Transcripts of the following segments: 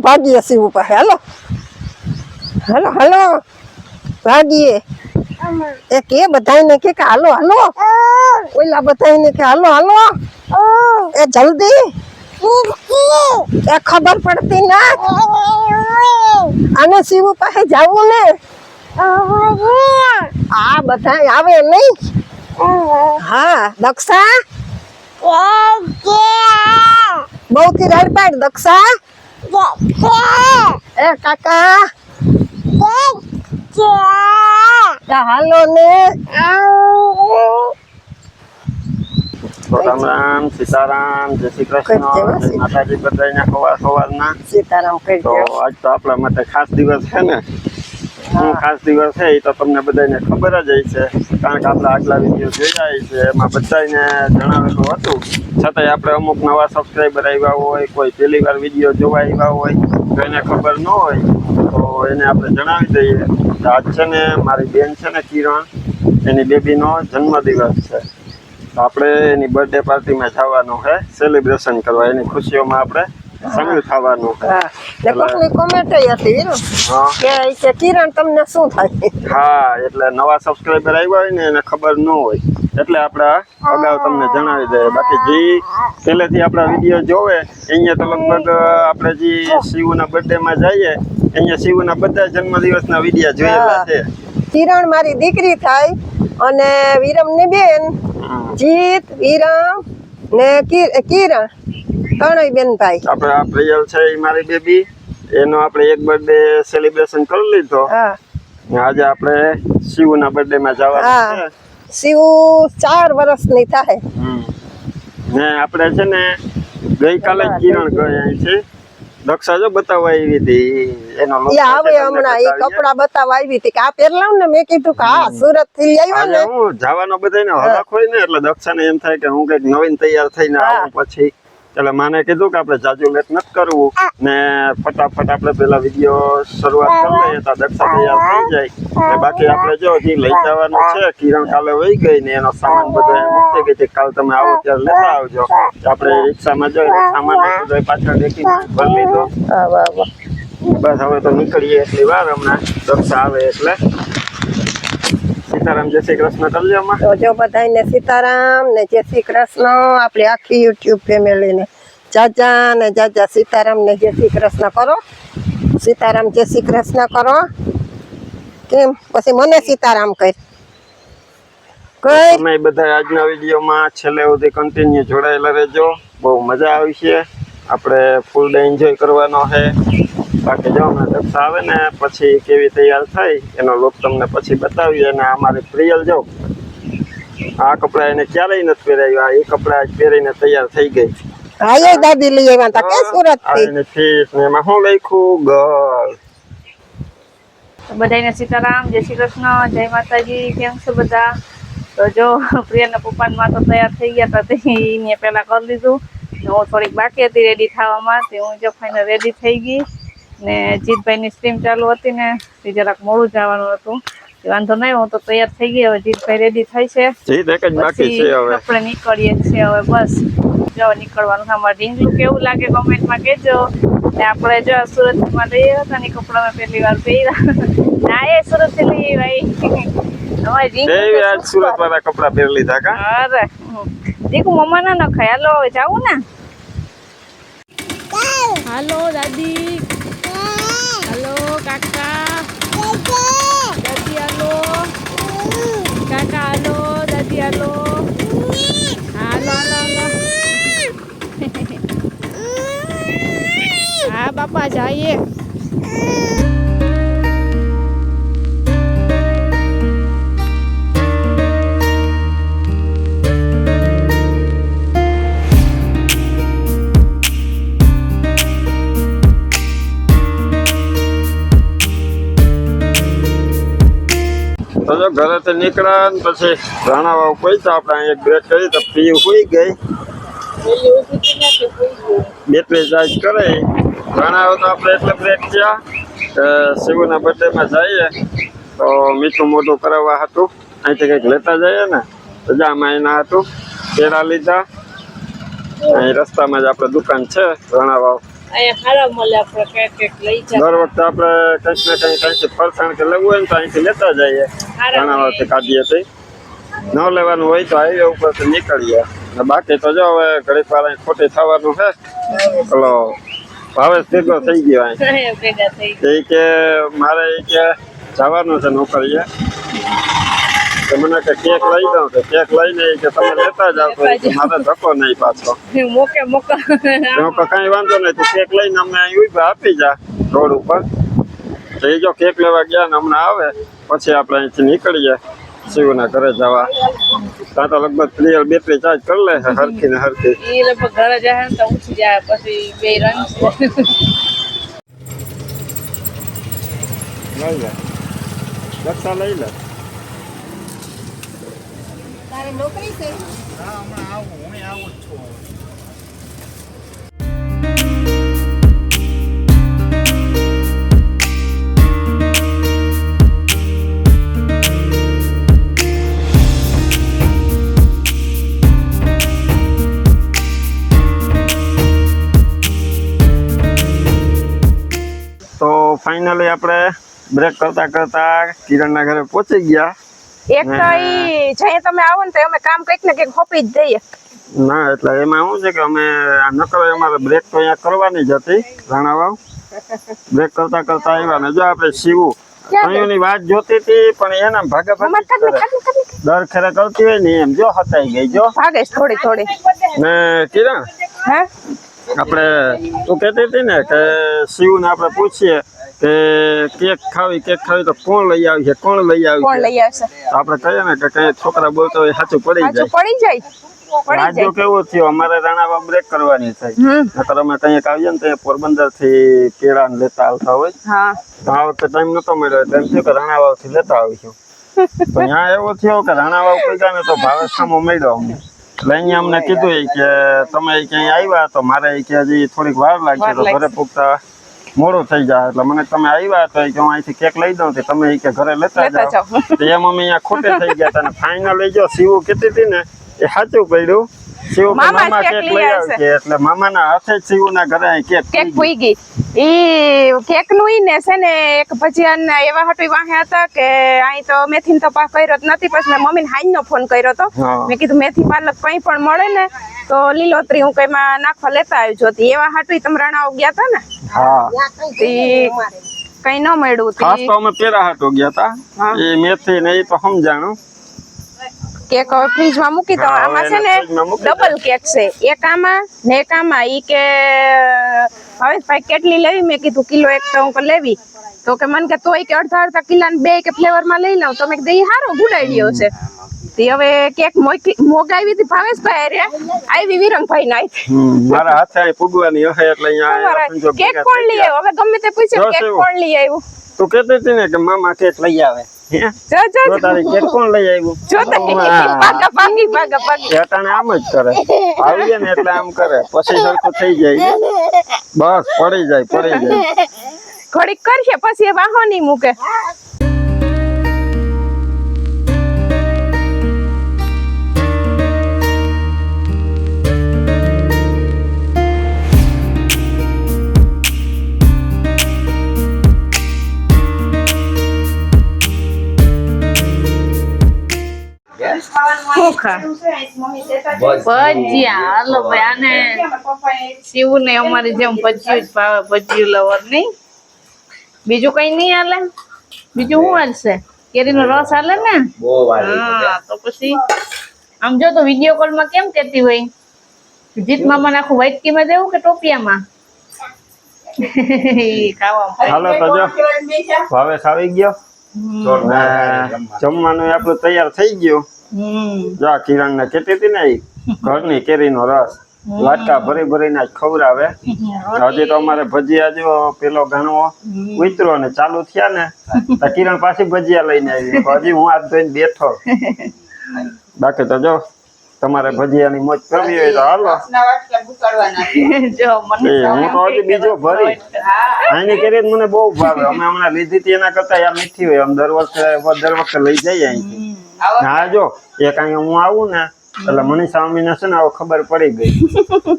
ભાગીએ શિવ પાસે હાલો હાલો હાલો ભાગીએ એ કે બધાને કે હાલો હાલો ઓલા બધાને કે હાલો હાલો એ જલ્દી એ ખબર પડતી ના આને શિવ પાસે જાવું ને આ બધા આવે નહીં હા દક્ષા બહુ થી રાડ પાડ દક્ષા એ કાકા હાલો ને રામ રામ સીતારામ જય શ્રી કૃષ્ણ માતાજી બધાને સવારના સીતારામ કહી તો આજ તો આપણા માટે ખાસ દિવસ છે ને શું ખાસ દિવસ છે એ તો તમને બધાને ખબર જ હશે કારણ કે આપણે આગલા વિડીયો જોયા છે એમાં બધાને જણાવેલું હતું છતાંય આપણે અમુક નવા સબસ્ક્રાઈબર આવ્યા હોય કોઈ પહેલી વાર વિડીયો જોવા આવ્યા હોય તો એને ખબર ન હોય તો એને આપણે જણાવી દઈએ કે આજ છે ને મારી બેન છે ને કિરણ એની બેબીનો જન્મદિવસ છે તો આપણે એની બર્થડે પાર્ટીમાં જવાનું છે સેલિબ્રેશન કરવા એની ખુશીઓમાં આપણે સામેલ થવાનું ને કોકની કોમેન્ટ હતી વીરો કે કિરણ તમને શું થાય હા એટલે નવા સબસ્ક્રાઈબર આવ્યા હોય ને એને ખબર ન હોય એટલે આપણે અગાઉ તમને જણાવી દઈએ બાકી જે પહેલેથી આપણા વિડીયો જોવે અહીંયા તો લગભગ આપણે જે શિવના બર્થડેમાં જઈએ અહીંયા શિવના બધા જન્મદિવસના વિડીયો જોયેલા છે કિરણ મારી દીકરી થાય અને વિરમની બેન જીત વિરમ ને કિરણ ત્રણેય બેન ભાઈ આપણે આ પ્રિયલ છે એ મારી બેબી એનો આપણે એક બર્થડે સેલિબ્રેશન કરી લીધો આજે આપણે શિવના બર્થડે માં જવાનું છે શિવ 4 વર્ષની થાય ને આપણે છે ને ગઈકાલે કિરણ ગયા છે દક્ષા જો બતાવવા આવી હતી એનો ઈ આવે હમણાં એ કપડા બતાવવા આવી હતી કે આ પહેરલાવ ને મેં કીધું કે હા સુરત થી લઈ આવ્યા ને હું જવાનો બધાને હરાખ હોય ને એટલે દક્ષાને એમ થાય કે હું કઈક નવીન તૈયાર થઈને આવું પછી એટલે માને કીધું કે આપણે જાજુ લેટ નથી કરવું ને ફટાફટ આપણે પેલા વિડીયો શરૂઆત કરી લઈએ તો દક્ષા તૈયાર થઈ જાય ને બાકી આપણે જો હજી લઈ જવાનું છે કિરણ કાલે વહી ગઈ ને એનો સામાન બધો મૂકી ગઈ છે કાલ તમે આવો ત્યારે લેતા આવજો આપણે રિક્ષામાં જઈને સામાન બધો પાછળ દેખી ભરી લીધો બસ હવે તો નીકળીએ એટલી વાર હમણાં દક્ષા આવે એટલે સીતારામ જય શ્રી કૃષ્ણ કરજો તો જો બધાને સીતારામ ને જય શ્રી કૃષ્ણ આપણી આખી યુટ્યુબ ફેમિલીને જાજા ને જાજા સીતારામ ને જય શ્રી કૃષ્ણ કરો સીતારામ જય શ્રી કૃષ્ણ કરો કેમ પછી મને સીતારામ કહી તમે બધા આજના વિડીયોમાં છેલ્લે સુધી કન્ટિન્યુ જોડાયેલા રહેજો બહુ મજા આવી છે આપણે ફૂલ ડે એન્જોય કરવાનો છે બાકી જો હમણાં દક્ષા આવે ને પછી કેવી તૈયાર થાય એનો લુક તમને પછી બતાવીએ અને અમારી પ્રિયલ જો આ કપડા એને ક્યારેય નથી પહેરાવ્યા એ કપડા આજ પહેરીને તૈયાર થઈ ગઈ હા દાદી લઈ આવ્યા હતા કે સુરત થી આને ફીસ ને એમાં હું લખ્યું ગર્લ બધાને સીતારામ જય શ્રી કૃષ્ણ જય માતાજી કેમ છો બધા તો જો પ્રિયાના પપ્પામાં તો તૈયાર થઈ ગયા હતા તે પહેલા કરી લીધું હું થોડીક બાકી હતી રેડી થવામાં તે હું જો ફાઇનલ રેડી થઈ ગઈ ને જીતભાઈની સ્ટ્રીમ ચાલુ હતી ને તે જરાક મોડું જવાનું હતું વાંધો નહીં હું તો તૈયાર થઈ ગઈ હવે જીતભાઈ રેડી થઈ છે આપણે નીકળીએ છીએ હવે બસ જો નીકળવાનું અમારે ઢીંગલું કેવું લાગે કોમેન્ટમાં કહેજો ને આપણે જો સુરતમાં લઈ આવ્યા હતા ને કપડા મેં પહેલી વાર પહેર્યા ના એ સુરત થી લઈ આવ્યા સુરત વાળા કપડા પહેરી લીધા કા અરે દીકુ મમ્મા ના નખાય હાલો હવે જાવું ને હાલો દાદી હાલો કાકા દાદી હાલો કાકા હાલો દાદી હાલો હાલો હાલો હાલો હા બાપા જઈએ તો જો ઘરેથી નીકળ્યા ને પછી રાણાવાવ પહોંચ્યા આપણે એક બ્રેક કરી તો પી હોઈ ગઈ બેટરી ચાર્જ કરે રાણાવાવ તો આપણે એટલે બ્રેક થયા કે શિવના બર્થડેમાં જઈએ તો મીઠું મોઢું કરાવવા હતું અહીંથી કંઈક લેતા જઈએ ને તો જામાં એના હતું પેરા લીધા અહીં રસ્તામાં જ આપણે દુકાન છે રાણાવાવ અહીંયા હારા મળે આપણે કંઈક લઈ દર વખતે આપણે કંઈક ને કંઈક ફરસાણ કે લેવું હોય ને તો અહીંથી લેતા જઈએ ઘણાવાથી કાઢીએ તો ન લેવાનું હોય તો હાઈવે ઉપર તો નીકળીએ ને બાકી તો જો હવે ઘડીક વાર અહીં ખોટી થવાનું છે પેલો ભાવેશ ભેગો થઈ ગયો અહીં ભેગા થઈ એ કે મારે એ કે જવાનું છે નોકરીએ તો મને કે કેક લઈ દઉં તો કેક લઈને એ કે તમે લેતા જાવ તો એ કે મારે ધક્કો નહીં પાછો મોકે મોકા હું કે કાંઈ વાંધો નહીં તું કેક લઈને અમને અહીં ઉભા આપી જા રોડ ઉપર તો એ જો કેક લેવા ગયા ને હમણાં આવે પછી આપણે અહીંથી નીકળીએ શિવના ઘરે જવા ત્યાં તો લગભગ ક્લિયર બેટરી ચાર્જ કરી લે છે હરખી ને હરખી એ લગભગ ઘરે જાય ને તો ઊંચી જાય પછી બે રન લઈ લે રક્ષા લઈ લે તારે નોકરી છે હા હમણાં આવું હું આવું જ છું તો ફાઇનલી આપણે બ્રેક કરતા કરતા કિરણના ઘરે પહોંચી ગયા એક તો ઈ જઈએ તમે આવો ને તો અમે કામ કંઈક ને કંઈક હોપી જ દઈએ. ના એટલે એમાં શું છે કે અમે આ નકર અમારે બ્રેક તો અહીંયા કરવાની જ હતી રાણાવાવ બ્રેક કરતા કરતા આવ્યા ને જો આપણે શિવું કઈની વાત જોતી હતી પણ એના ભાગે મમ્મા ભાગે કરે. દર ખેરે કરતી હોય ને એમ જો હતાઈ ગઈ જો ભાગે છે થોડી થોડી. ને કિરણ હે આપણે તું કહેતી હતી ને કે શિવને આપણે પૂછીએ કે કેક ખાવી તો કોણ લઈ આવી છે કોણ લઈ આવી કોણ છે લઈ આવશે? તો આપણે કહીએ ને કે કઈ છોકરા બોલતો હોય સાચું પડી હાચું જાય પડી જાય પડી રાજ્યો જાય. કેવું થયું અમારે રાણાવા બ્રેક કરવાની થઈ નકર અમે કંઈક આવીએ ને તો પોરબંદર થી કેળા લેતા આવતા હોય હા તો આ વખતે ટાઈમ નતો મળ્યો એટલે એમ થયું કે રાણાવાવ થી લેતા આવીશું તો ત્યાં એવો થયો કે રાણાવાવ પગ્યા ને તો ભાવેશ સામો મળ્યો અમને એટલે અહીંયા અમને કીધું ઈ કે તમે ક્યાંય આવ્યા તો મારે ઈ કે હજી થોડીક વાર લાગશે તો ઘરે પૂગતા મોડું થઈ જાય એટલે મને તમે આવ્યા તો ઈ કે હું અહીંથી કેક લઈ દઉં તો તમે ઈ કે ઘરે લેતા લેતા જાઓ જાઓ. તો એમ અમે અહીંયા ખોટે થઈ ગયા હતા અને ફાઇનલી જો શિવું કીધી હતી ને એ સાચું પડ્યું શિવ મામા મામા કેક કેક લઈ લઈ આવશે. આવશે એટલે મામાના હાથે જ શિવના ઘરે અહીં કેક કેક થઈ પૂઈ ગઈ ઈ કેક નું ઈ ને છે ને એક ભજીયા એવા હાટું વાહે હતા કે અહીં તો મેથી તો પા કર્યો જ નથી પછી મેં મમ્મીને હાઈ નો ફોન કર્યો તો હા. મેં કીધું મેથી પાલક કઈ પણ મળે ને તો લીલોતરી હું કઈમાં નાખવા લેતા આવી જોતી એવા હાટું તમે રાણાઓ ગયા હતા ને હા ઈ કઈ ન મળ્યું ખાસ તી તો અમે પેલા હાટો ગયા હતા હા. એ મેથી ને એ તો સમજાણું કેક હવે ફ્રીજમાં મૂકી દો હા, આમાં હવે છે ને એને ફ્રીજમાં મૂકી દો. ડબલ કેક છે એક આમાં ને એક આમાં ઈ કે હવે ભાઈ કેટલી લેવી મેં કીધું કિલો એક તો હું લેવી તો કે મને કે તોય કે અડધા કિલો ને બે કે ફ્લેવર માં લઈ લઉં તો મેં કીધું ઈ હારો ગુડ આઈડિયો છે તે હવે કેક મોગાવી હતી ભાવેશભાઈ રે આવી વિરંગભાઈ ના મારા હાથે અહીં પૂગવાની હશે એટલે અહીંયા સંજોગ કેક ભેગા કોણ થઈ લઈ ગયા. આવ્યો હવે ગમે તે પૂછે જો કેક સેવું. કોણ લઈ આવ્યું તું કહેતી હતી ને કે મામા કેક લઈ આવે હે? જો જો તો તારી કેક કોણ લઈ આવ્યું જો ભાગા ભાગી એટાણે આમ જ કરે આવીએ ને એટલે આમ કરે પછી સરખું થઈ જાય બસ પડી જાય ઘડીક કરશે પછી એ વાહો નહીં મૂકે ભજીયા હાલો ભાઈ આને શિવ ને અમારી જેમ ભજીયું જ ભાવે ભજીયું લવર નહીં બીજું કઈ નહીં હાલે બીજું શું હાલશે કેરીનો રસ હાલે ને હા તો પછી આમ જો તો વિડીયો કોલ માં કેમ કેતી હોય જીત મામા આખું વ્હાઈટ કી માં દેવું કે ટોપિયામાં ખાવા હાલો તો જો ભાવેશ આવી ગયો ને જમવાનું આપણું તૈયાર થઈ ગયું જો આ કિરણ ને કેતી હતી ને ઈ ઘરની કેરીનો રસ વાટકા ભરી ભરીને જ ખવડાવે હજી તો અમારે ભજીયા જો પેલો ઘણો ઉતરો ને ચાલુ થયા ને તો કિરણ પાછી ભજીયા લઈને આવી હજી હું હાથ ધોઈને બેઠો બાકી તો જો તમારે ભજીયાની મોજ કરવી હોય તો હાલો જો મને હું તો હજી બીજો ભરી અહીંની કેરી મને બહુ ભાવે અમે હમણાં લીધી હતી એના કરતા આ મીઠી હોય આમ દર વખતે લઈ જઈએ અહીંથી હા જો એક અહીંયા હું આવું ને એટલે મનીષા અમીને છે ને હવે ખબર પડી ગઈ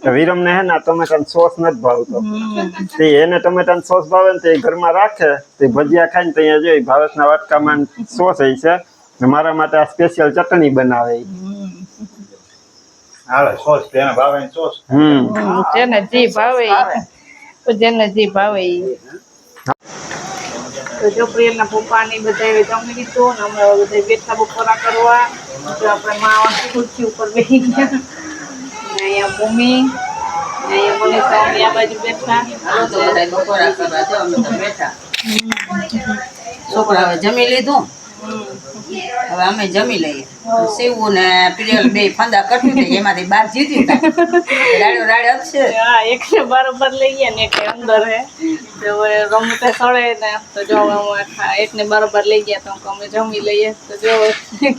કે વિરમ ને હે ને ટમેટાનો સોસ નથી ભાવતો. તે એને ટમેટાનો સોસ ભાવે ને તે ઘરમાં રાખે તે ભજીયા ખાઈને તો અહીંયા જોઈ ભાવેશના વાટકામાં સોસ હોય છે ને મારા માટે આ સ્પેશિયલ ચટણી બનાવે ઈ. હાલે સોસ તેને ભાવે ને સોસ. જેને જી ભાવે ઈ. જેને જી ભાવે ઈ. તો જો પ્રિયના પપ્પાની બધાએ જમી લીધું ને અમે હવે બધા બેઠા બપોરા કરવા. તો આપણે માં ખુરશી ઉપર બેસી ગયા ને અહીંયા ભૂમિ ને અહીંયા મનીષા અમે આ બાજુ બેઠા. છોકરાઓએ જમી લીધું હવે અમે જમી લઈએ. શિવું ને પ્રિયલ બે ફંદા કટ્યું છે એમાંથી બહાર જીતી રાડ્યો રાડ્યો છે. હા એકને બરોબર લઈએ ને એક અંદર હે તો હવે રમતે સળે ને તો જો અમે એકને બરોબર લઈ ગયા તો અમે જમી લઈએ તો જો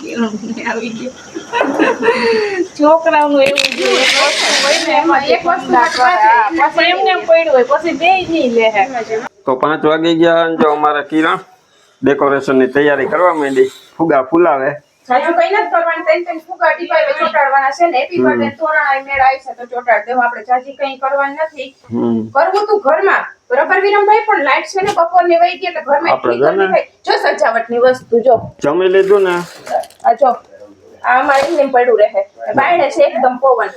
કિરણ આવી ગયો. છોકરાઓનું એવું છે એક વસ્તુ હોય ને એમાં એક વસ્તુ પછી એમને એમ પડ્યું હોય પછી બે નહીં લે. તો 5 વાગી ગયા અને જો અમારા કિરણ ડેકોરેશનની તૈયારી કરવા માંડી. ફુગા ફૂલાવે. સાચું કઈ નથી કરવાનું. ત્રણ ફુગા ટીપાઈ ચોટાડવાના છે ને હેપી બર્થડે તોરણાય મેળ આવી છે તો ચોટાડ દેવા. આપણે જાજી કઈ કરવાનું નથી. કરવું તું ઘરમાં બરાબર વિરમભાઈ પણ લાઈટ છે ને બપોરની વહી ગઈ એટલે ઘરમાં એટલી ગરમી થાય. જો સજાવટની વસ્તુ જો જમી લીધું ને આ જો આ અમારે એમને પડ્યું રહે બાયણે છે એકદમ પવન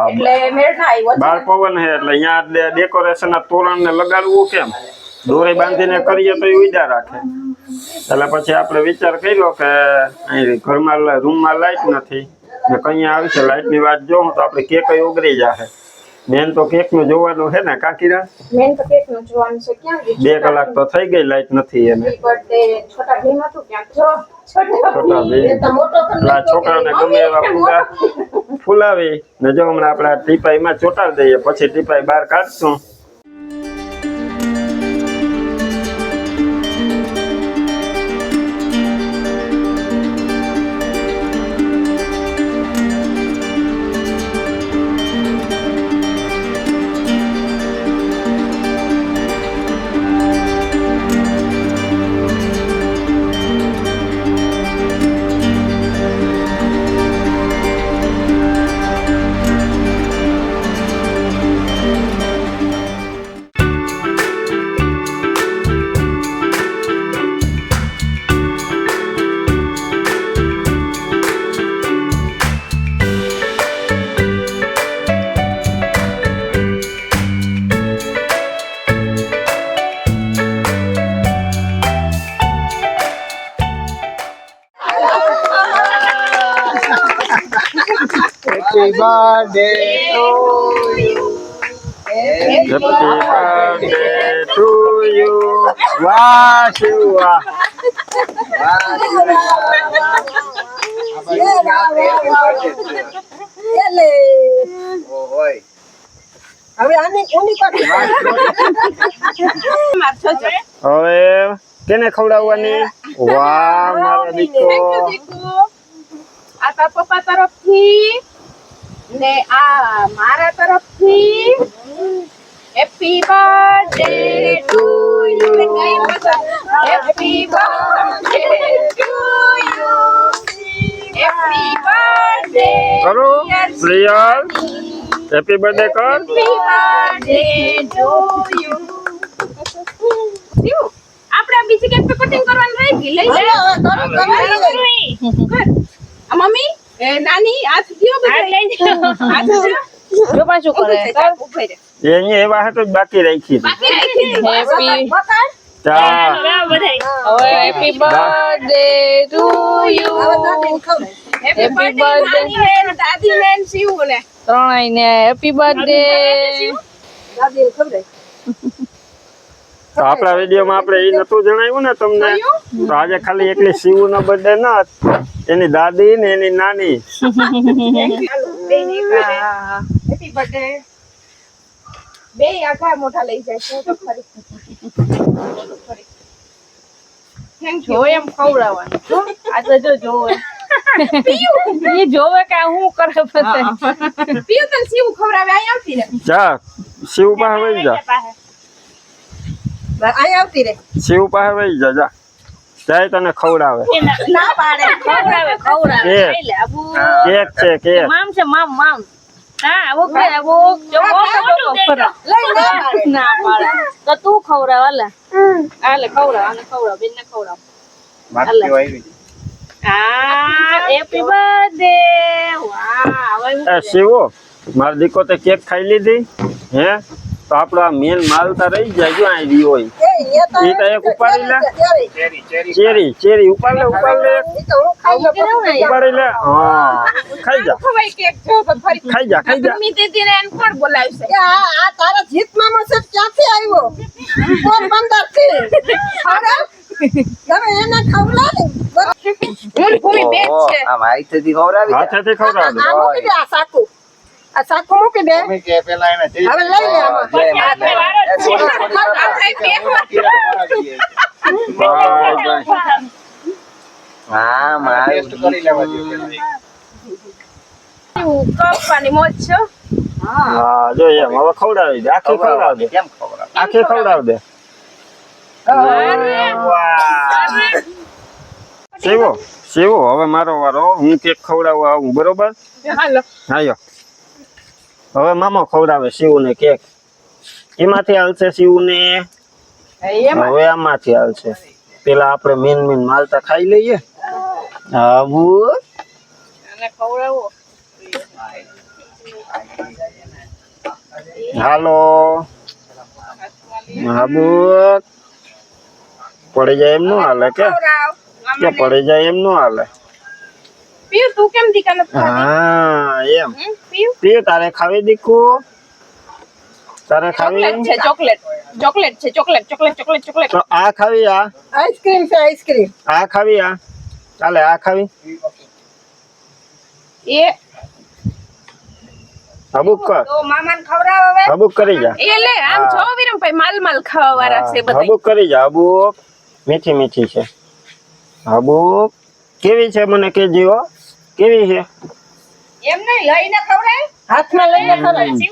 એટલે મેળ ના આવ્યો. બાર પવન હે એટલે અહીંયા ડેકોરેશન ના તોરણ ને લગાડવું કેમ દોરી બાંધીને કરીએ તો એ ઉડા રાખે. એટલે પછી આપણે વિચાર કર્યો કે અહીં ઘરમાં રૂમમાં લાઈટ નથી ને કઈ આવશે લાઈટની વાત જોઉં તો આપણે કેક ઉગરી જશે. મેન તો કેક નું જોવાનું છે ને કાકીરા. મેન તો કેક નું જોવાનું છે. ક્યાં 2 કલાક તો થઈ ગઈ લાઈટ નથી એને. બર્થડે છોટા ભીમ હતું ક્યાં જો છોટા ભીમ છોકરાને ગમે એવા ફુગા ફૂલાવી ને જો હમણાં આપણે ટીપાઈમાં ચોટાડી દઈએ પછી ટીપાઈ બહાર કાઢશું. Happy birthday to you. Happy birthday to you. વાહ શિવા. હવે આની કોની કાઢી હવે કેને ખવડાવવાની? વાહ મારો દીકરો. આ તારા પપ્પા તરફથી ને આ મારા તરફથી happy birthday to you. Happy birthday to you. Happy birthday કરો પ્રિયલ હેપી બર્થડે કર. Happy birthday to you. આપણે બીજી કેક કટિંગ કરવાની રહી ગઈ. લઈ લે મમ્મી એ નાની હાથ દિયો બધા હાથ જો પાછું કરે ઉભે રે એ અહીંયા એવા હતા જ બાકી રાખી હતી. બાકી રાખી હેપી ચા હવે happy birthday to you. Happy birthday દાદી ને શિવ ને ત્રણેય ને હેપી બર્થડે. દાદી ખબર તો આપણા વિડીયોમાં આપણે એ નતું જણાવ્યું ને તમને તો આજે ખાલી એકલી શિવનો બર્થડે ન એની દાદી ને એની નાની. હેપી બર્થડે બે આખા મોટા લઈ જાય છે તો ખરી થેન્ક યુ. જો એમ ખવડાવવાનું આ તો જો જોવે એ જોવે કે આ હું કરે બધા. પીયું તને શિવ ખવડાવે અહીં આવતી રે જા શિવ પાસે વહી જા. અહીં આવતી રે. શિવ પાસે વહી જા જા. જાય તને ખવડાવે ના પાડે ખવડાવે ખવડાવે કેક. ખાઈ લે આબુ કેક છે કેક મામ છે મામ મામ હા આબુ ખાય આબુ જો મોટો ફરા ના પાડે તો તું ખવડાવ આલે ખવડાવ આને ખવડાવ બેનને ખવડાવ માટી આવી આ હેપી બર્થડે વાહ હવે એ શિવો મારો દીકો તે કેક ખાઈ લીધી હે તો આપણો આ મેન માલ તો રહી જાય જો આવી હોય ઈ તો એક ઉપાડી લે ચેરી ઉપાડ લે ઉપાડી લે હા ખાઈ જા ખવાય કેક જો તો ફરી ખાઈ જા મમ્મી દીદીને એને કોણ બોલાવશે આ તારા જીત મામા છે ક્યાંથી આવ્યો પોરબંદર થી તમે એને ખવડાવી હું ભૂમિ બેન છે આમ આઈથી ખવડાવી હાથેથી ખવડાવ દે આ મૂકી દે આ સાકુ મૂકી દે તમે કે પેલા એને જઈ હવે લઈ લે આમાં. હા મારે ટેસ્ટ કરી લેવા જોઈએ કપવાની મોજ છે હા જો એમ હવે ખવડાવી દે આખી ખવડાવ દે કેમ ખવડાવ આખી ખવડાવ દે શિવો હવે મારો વારો હું કેક ખવડાવવા આવું બરોબર હાલો આયો હવે મામો ખવડાવે શિવને કેક એમાંથી હાલશે શિવને હવે આમાંથી હાલશે પેલા આપણે મેન માલતા ખાઈ લઈએ આવું અને ખવડાવો હાલો આબુ પડી જાય એમ નો હાલે કે પડી જાય એમ નો હાલે પીયું તું કેમ દીકા નથી હા એમ પીયું પીયું તારે ખાવી દીકું તારે ખાવી ચોકલેટ છે ચોકલેટ તો આ ખાવી આ આઈસ્ક્રીમ છે આઈસ્ક્રીમ આ ખાવી આ ચાલે આ ખાવી એ હબુક કર તો મામાને ખવડાવ હવે હબુક કરી જા એ લે આમ જો વિરમભાઈ માલ ખાવા વાળા છે બધા હબુક કરી જા હબુક મીઠી છે હબુક કેવી છે મને કેજી હો કેવી છે એમ નહીં લઈને ખવડાય હાથમાં લઈને ખવડાવી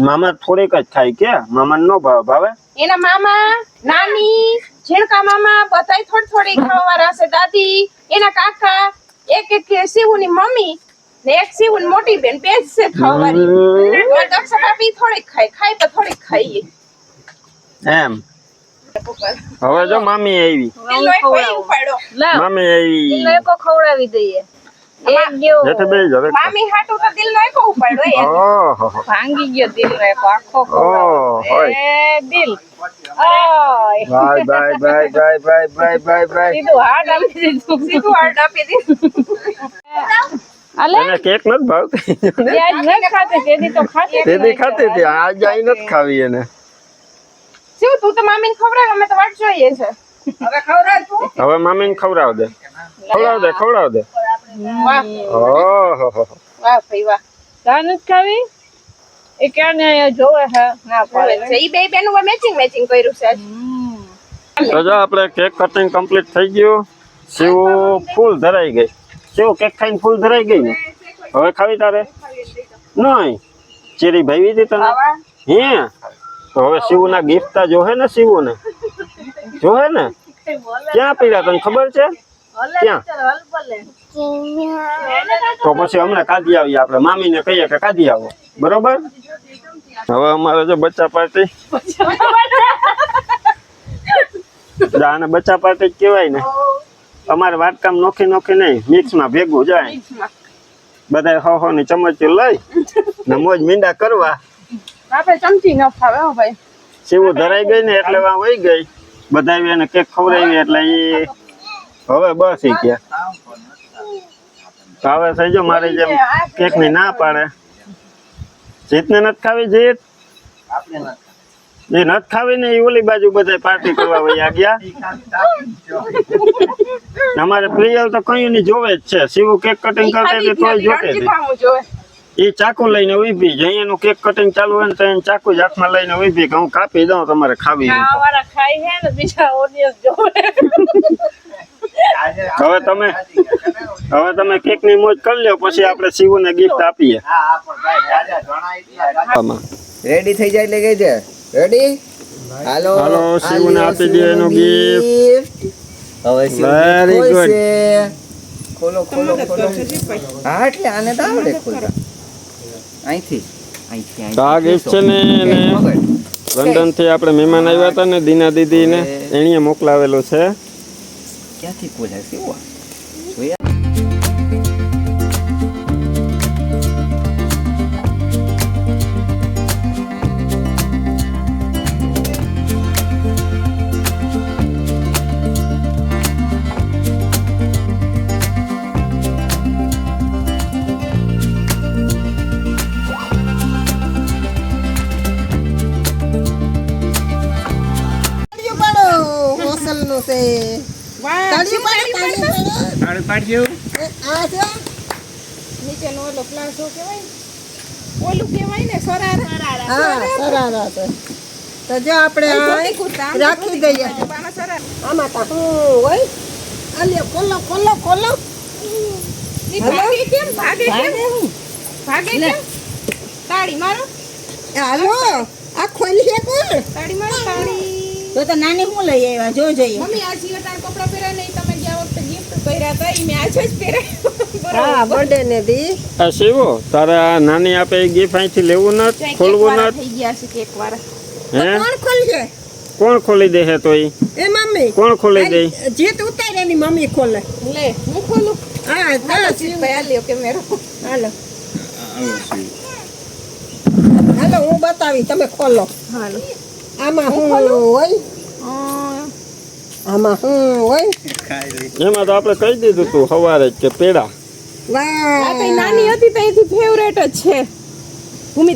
મામા થોડીક જ ખાય કે મામા નો ભાવે એના મામા નાની ઝીણકા મામા બધાય થોડી ખાવા વાળા છે દાદી એના કાકા એક શિવુની મમ્મી ને એક શિવુની મોટી બેન બે જ છે ખાવા વાળી દક્ષા બી થોડીક ખાય તો થોડીક ખાઈએ એમ હવે જો મામી આવી મામી આવી લોકો ખવડાવી દઈએ એક ગયો જેઠે બે જ હવે મામી હાટુ તો દિલ નો એક ઉપાડ્યો ઓહો ભાંગી ગયો દિલ નો એક આખો ઓહ હોય એ દિલ ઓય બાય સીધું હાથ આપી દીધું સીધું હાર્ટ આપી દીધું અલે એને કેક નથી ભાવતી આજ ન ખાતી તેદી તો ખાતી તેથી ખાતી હતી આજ આઈ નથી ખાવી એને શિવ તું તો મામીને ખવડાવ અમે તો વાટ જોઈએ છે હવે ખવડાવ તું હવે મામીને ખવડાવ દે ખવડાવ દે વાહ ઓહો વાહ ભાઈ વાહ તાર નથી ખાવી એ ક્યાં અહીંયા જોવે છે ના પાડે ઈ બે બેનું મેચિંગ કર્યું છે આજ. તો જો આપણે કેક કટિંગ કમ્પ્લીટ થઈ ગયું શિવ ફૂલ ધરાઈ ગઈ શિવ કેક ખાઈને ફૂલ ધરાઈ ગઈ ને હવે ખાવી તારે નહીં ચેરી ભાઈ હતી તને હે તો હવે શિવના ગિફ્ટ જોહે ને શિવને જોહે ને ક્યાં પીડા તને ખબર છે ક્યાં તો પછી હમણાં કાઢી આવીએ આપણે મામીને કહીએ કે કાઢી આવો બરોબર હવે અમારે જો બચ્ચા પાર્ટી આને બચ્ચા પાર્ટી જ કહેવાય ને અમારે વાટકામ નોખી નહીં મિક્સમાં ભેગું જાય બધા હો ની ચમચી લઈ ને મોજ મીંડા કરવા આપણે ચમચી ન ફાવે હો ભાઈ શિવું ધરાઈ ગઈ ને એટલે વાં વહી ગઈ બધા એને કેક ખવડાવી એટલે એ હવે બસ ઈ ગયા તો હવે થઈ જો મારી જેમ કેક ની ના પાડે જીતને નથી ખાવી જીત એ નથી ખાવી ને એ ઓલી બાજુ બધા પાર્ટી કરવા વયા ગયા અમારે પ્રિયલ તો કયું ની જોવે જ છે શિવ કેક કટિંગ કરતા હતી તોય જોતી હતી એ ચાકુ લઈને ઉભી જ અહીંયાનું કેક કટિંગ ચાલુ હોય ને તો એને ચાકુ જ હાથમાં લઈને ઉભી કે હું કાપી દઉં તમારે ખાવી હોય. ખાવાવાળા ખાઈ છે ને બીજા ઓડિયન્સ જોવે હવે તમે કેક ની મોજ કરી લ્યો પછી આપણે શિવને ગિફ્ટ આપીએ રેડી થઈ જાય એટલે કહી દે રેડી હાલો હાલો, શિવને આપી દે એનું gift. હવે શિવ Very good. ખોલશે. ખોલો ખોલો ખોલો હા એટલે આને તો આવડે ખોલતા અહીંથી અહીંથી તો આ gift છે ને એને લંડન થી આપણે મહેમાન આવ્યા હતા ને દીના દીદી ને એણીએ મોકલાવેલું છે. ક્યાંથી ખોલ્યા શિવ જોયા હોસલનું છે વાહ તાળીઓ પાડો, તાળીઓ પાડો. આ છે નીચેનો ઓલો પ્લાઝો કહેવાય ઓલું કહેવાય ને સરારા હા સરારા છે. તો જો આપણે ધોતી આ કુર્તા રાખી દઈએ બાના સરારા આમાં તો હું હોય અલ્યો ખોલો ખોલો ખોલો ઈ ભાગે કેમ ભાગે કેમ તાળી મારો એ હાલો આ ખોલી છે કોણ તાળી મારો તાળી તો નાની હું લઈ આવ્યા જો જોઈએ. મમ્મી આ જીવતાર કપડા પહેર્યા નહીં તમે ગયા વખતે ગિફ્ટ કર્યા હતા ઈ મેં આજે જ પહેર્યા હા બર્થડે ને દી આ શિવો તારા નાની આપે ગિફ્ટ અહીંથી લેવું નથી ખોલવું નથી થઈ ગયા છે કે એકવાર હે કોણ ખોલશે કોણ ખોલી દે હે તો ઈ એ મમ્મી કોણ ખોલી દે જીત ઉતારે ની મમ્મી ખોલે લે હું ખોલું હા હાલો જીતભાઈ આ લ્યો કેમેરો હાલો હાલો હું બતાવી તમે ખોલો હાલો આમાં હું હોય આમાં હું હોય એમાં તો આપણે કહી દીધું તું સવારે જ કે પેડા આ વાહ કઈ નાની હતી ત્યાંથી ફેવરેટ જ છે ભૂમિ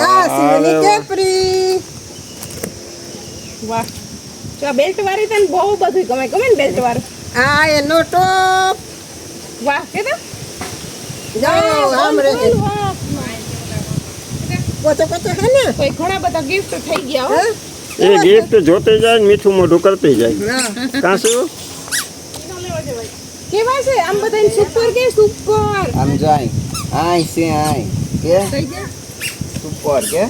આ સીની કેપરી વાહ જો આ બેલ્ટ વાળી તને બહુ બધું ગમે ને બેલ્ટ વાળું આ એનો ટોપ વાહ કે તો જાઓ આમ રે પોતે પોતે હે ને કોઈ ઘણા બધા ગિફ્ટ થઈ ગયા હો એ ગિફ્ટ જોતે જાય ને મીઠું મોઢું કરતી જાય હા કાં શું કેવા છે આમ બધા સુપર કે સુપર આમ જાય આય છે આય કે સુપર કે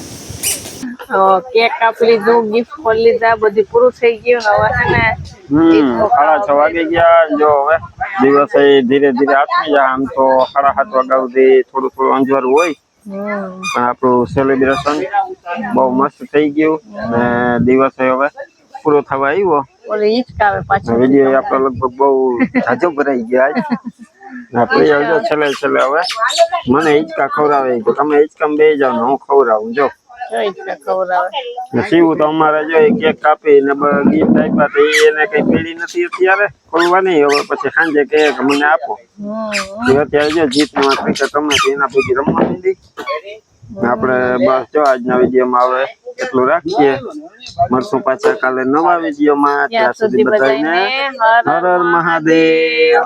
કેક કાપી લીધું ગિફ્ટ ખોલી લીધા બધું પૂરું થઈ ગયું હવે છે ને 6:30 વાગી ગયા જો હવે દિવસે ધીરે ધીરે આથમી જાય આમ તો 7:30 વાગ્યા સુધી થોડું થોડું અંજવાળું હોય પણ આપણું સેલિબ્રેશન બહુ મસ્ત થઈ ગયું અને દિવસે હવે પૂરો થવા આવ્યો ઓલી હિચકાવે પાછું વિડીયો આપણો લગભગ બહુ જાજો ભરાઈ ગયા આપણે આવજો છેલ્લે હવે મને હિંચકા ખવડાવે તો તમે હિંચકામાં બેસી જાવ ને હું ખવડાવું જો હિચકા ખવડાવે શિવ તો અમારે જો કેક કાપી ને ગિફ્ટ આપ્યા તો એને કઈ પેઢી નથી અત્યારે ખોલવાની હવે પછી સાંજે કહે કે મને આપો અત્યારે જો જીત નો ક્રિકેટ તમે એના પછી રમવા દીધી આપણે બસ જો આજના વિડીયોમાં હવે એટલું રાખીએ મળશું પાછા કાલે નવા વિડીયોમાં ત્યાં સુધી બધાને હર હર મહાદેવ